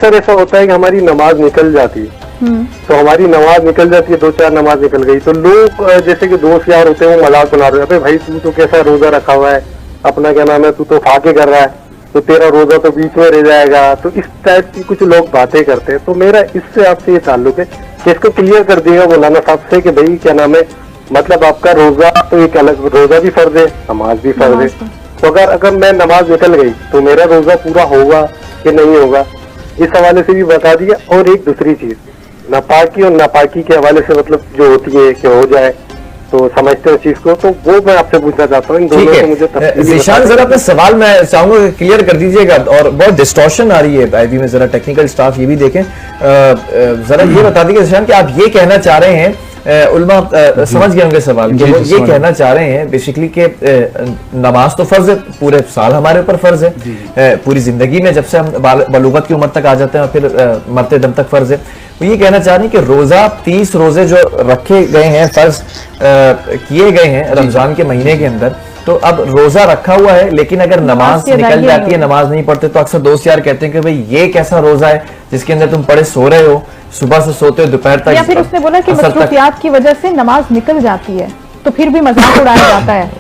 Sir ऐसा होता है कि हमारी नमाज निकल जाती है, तो हमारी नमाज निकल जाती है, 2-4 नमाज निकल गई तो लोग जैसे कि दोस्त यार होते हैं वो मजाक बना रहे हैं, अबे भाई तू तो कैसा रोजा रखा हुआ है, अपना क्या नाम है, तू तो फाके कर रहा है, तो तेरा रोजा तो बीच में रह जाएगा। तो इस टाइप की कुछ लोग बातें करते हैं। तो मेरा इससे आपसे ये ताल्लुक है कि इसको क्लियर कर दिएगा मौलाना साहब से कि भाई क्या नाम है, मतलब आपका रोजा तो एक अलग, रोजा भी फर्ज है, नमाज भी फर्ज है। तो अगर मैं नमाज निकल गई तो मेरा रोजा पूरा होगा कि नहीं होगा, इस हवाले से भी बता दिया। और एक दूसरी चीज, नापाकी और नापाकी के हवाले से मतलब जो होती है कि हो जाए तो समझते हो चीज को, तो वो मैं आपसे पूछना चाहता हूँ। इन दोनों को मुझे ज़ीशान जरा अपना सवाल मैं चाहूंगा क्लियर कर दीजिएगा, और बहुत डिस्टॉर्शन आ रही है आईवी में, जरा टेक्निकल स्टाफ ये भी देखें। जरा ये बता दीजिए ज़ीशान कि आप ये कहना चाह रहे हैं, उल्मा समझ गए होंगे सवाल, कि वो ये कहना चाह रहे हैं बेसिकली कि नमाज तो फर्ज है, पूरे साल हमारे ऊपर फर्ज है, पूरी जिंदगी में जब से हम बलूगत की उम्र तक आ जाते हैं और फिर मरते दम तक फर्ज है। वो ये कहना चाह रहे हैं कि रोजा 30 रोजे जो रखे गए हैं, फर्ज किए गए हैं रमजान के महीने के अंदर, तो अब रोजा रखा हुआ है लेकिन अगर नमाज निकल जाती है, नमाज नहीं पढ़ते, तो अक्सर दोस्त यार कहते हैं कि भाई ये कैसा रोजा है जिसके अंदर तुम पड़े सो रहे हो, सुबह से सोते हो दोपहर तक। या फिर उसने बोला कि मसरूफियात की वजह से नमाज निकल जाती है, तो फिर भी मजाक उड़ाया जाता है।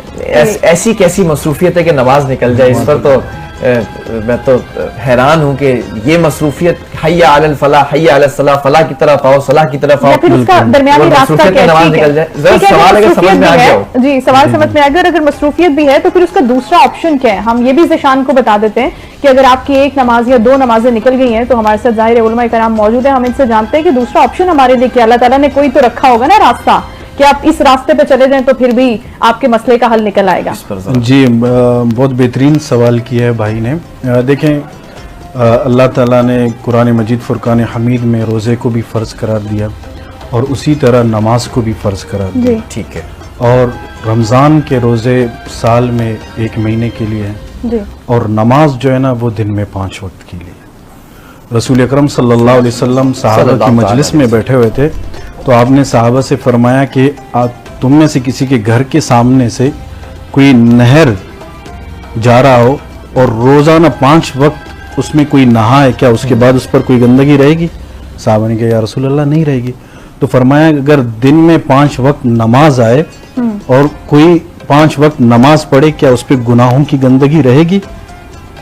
ऐसी कैसी मसरूफियत है कि नमाज निकल जाए? इस पर तो मैं तो हैरान हूं कि ये मसरूफियत हय्या अलल फलाह, हय्या अलस सलाह, फलाह की तरफ आओ, सलाह की तरफ आओ, फिर उसका दरमियानी रास्ता क्या है? नमाज निकल जाए। जरा सवाल अगर समझ में आ गया हो जी, सवाल समझ में आ गया। और अगर मसरूफियत भी है तो फिर उसका दूसरा ऑप्शन क्या है? हम ये भी ज़ीशान को बता देते हैं कि अगर आपकी एक नमाज या 2 नमाजें निकल गई हैं तो हमारे साथ जाहिर है उलमा इकराम मौजूद है, हम इनसे जानते हैं कि दूसरा ऑप्शन हमारे लिए क्या, अल्लाह ताला ने कोई तो रखा होगा ना रास्ता, कि आप इस रास्ते पे चले जाएं तो फिर भी आपके मसले का हल निकल आएगा। जी, बहुत बेहतरीन सवाल किया है भाई ने। देखें, अल्लाह ताला ने कुरान मजीद फुरकान हमीद में रोज़े को भी फ़र्ज़ करार दिया और उसी तरह नमाज को भी फ़र्ज़ करार दिया। ठीक है। और रमज़ान के रोज़े साल में 1 महीने के लिए हैं और नमाज जो है ना वो दिन में 5 वक्त के लिए। रसूल अकरम सल्लल्लाहु अलैहि वसल्लम सहाबा की मजलिस में बैठे हुए थे, तो आपने सहाबा से फरमाया कि तुम में से किसी के घर के सामने से कोई नहर जा रहा हो और रोजाना 5 वक्त उसमें कोई नहाए, क्या उसके बाद उस पर कोई गंदगी रहेगी? साहबा ने कहा या रसूल अल्लाह नहीं रहेगी। तो फरमाया अगर दिन में 5 वक्त नमाज आए और कोई 5 वक्त नमाज पढ़े, क्या उस पर गुनाहों की गंदगी रहेगी?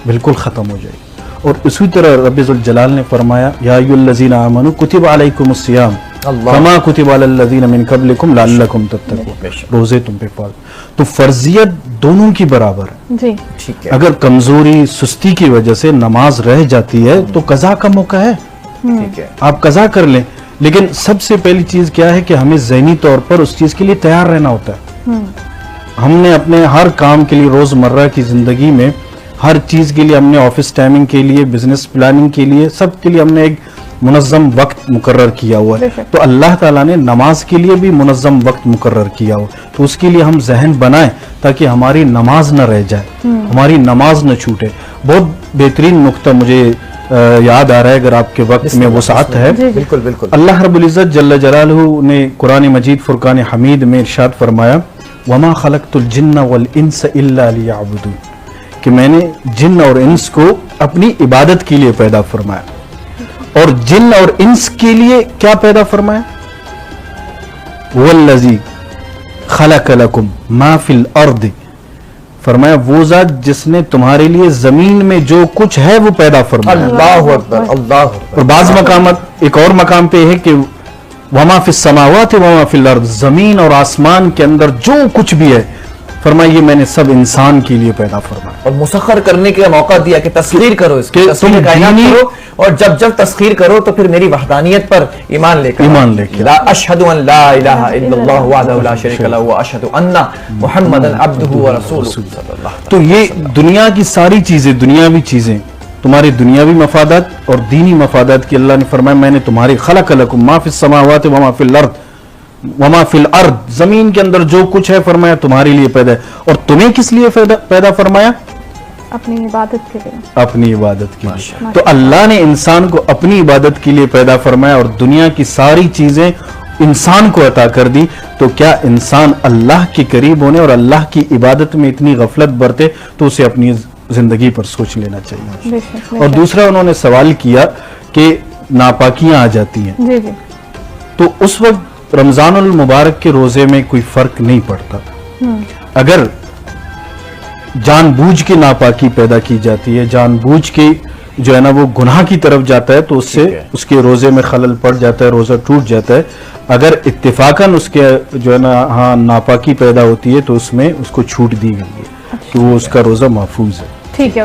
बिल्कुल खत्म हो जाएगी। और इसी तरह रब्बुल जलाल ने फरमाया या अय्युहल्लज़ीना आमनू कुतिबा अलैकुमुस सियाम कमा कुतिबा अलल लज़ीना मिन क़ब्लिकुम लअल्लकुम तत्तक़ून, रोजे तुम पे फर्ज। तो फर्जियत दोनों की बराबर है जी। ठीक है। अगर कमजोरी सुस्ती की वजह से नमाज रह जाती है तो कज़ा का मौका है, ठीक है, आप कज़ा कर लें। लेकिन सबसे पहली चीज क्या है कि हमें ज़हनी तौर पर उस चीज के लिए तैयार रहना होता है। हमने अपने हर काम के लिए, रोजमर्रा की जिंदगी में हर चीज के लिए, हमने ऑफिस टाइमिंग के लिए, बिजनेस प्लानिंग के लिए, सब के लिए हमने एक मुनज़्ज़म वक्त मुकर्रर किया हुआ है। तो अल्लाह ताला ने नमाज के लिए भी मुनज़्ज़म वक्त मुकर्रर किया हुआ, तो उसके लिए हम जहन बनाएं ताकि हमारी नमाज न रह जाए, हमारी नमाज न छूटे। बहुत बेहतरीन नुक्ता मुझे याद आ रहा है, अगर आपके वक्त में वो साथ है। बिल्कुल बिल्कुल। अल्लाह रब्बुल इज़्ज़त जल्ल जलालहू ने कुरान मजीद फुरकान हमीद में इरशाद फरमाया वमा खलक़तुल जिन्ना वल इंस इल्ला लियअबुदून, कि मैंने जिन्न और इंस को अपनी इबादत के लिए पैदा फरमाया। और जिन्न और इंस के लिए क्या पैदा फरमाया? वल्लज़ी खलक़ लकुम मा फिल अर्द, फरमाया वो जात जिसने तुम्हारे लिए जमीन में जो कुछ है वो पैदा फरमाया। अल्लाहु अकबर, अल्लाहु अकबर। और बाज़ मकाम, एक और मकाम पे है कि वमा फिस समावाति वमा फिल अर्द, जमीन और आसमान के अंदर जो कुछ भी है फरमाया ये मैंने सब इंसान के लिए पैदा फरमाया और मुसख्खर करने का मौका दिया कि तस्खीर करो, इसकी तस्खीर कायनात करो, और जब जब तस्खीर करो तो फिर मेरी वहदानियत पर ईमान लेकर ला अशहदु अन ला इलाहा इल्लल्लाह वहदहु ला शरीका लहु व अशहदु अन्ना मुहम्मदन अब्दुहु व रसूलुहु। तो ये दुनिया की सारी चीजें, दुनियावी चीजें, तुम्हारी दुनियावी मफादात और दीनी मफादात की अल्लाह ने फरमाया मैंने तुम्हारे खलक़ लकुम मा फिस समावाति व मा फिल अर्द वमा फिल अर्द, जमीन के अंदर जो कुछ है फरमाया तुम्हारे लिए पैदा है। और तुम्हें किस लिए पैदा फरमाया? अपनी इबादत के लिए, अपनी इबादत के लिए। तो अल्लाह ने इंसान को अपनी इबादत के लिए पैदा फरमाया और दुनिया की सारी चीजें इंसान को अता कर दी। तो क्या इंसान अल्लाह के करीब होने और अल्लाह की इबादत में इतनी गफलत बरते, तो उसे अपनी जिंदगी पर सोच लेना चाहिए। और दूसरा उन्होंने सवाल किया कि नापाकियां आ जाती हैं, जी जी तो उस वक्त रमजानुल मुबारक के रोजे में कोई फर्क नहीं पड़ता। अगर जानबूझ के नापाकी पैदा की जाती है, जानबूझ के जो है ना वो गुनाह की तरफ जाता है, तो उससे उसके रोजे में खलल पड़ जाता है, रोजा टूट जाता है। अगर इत्तेफाकन उसके जो है ना हाँ नापाकी पैदा होती है तो उसमें उसको छूट दी गई है कि वो उसका रोजा महफूज है। ठीक है।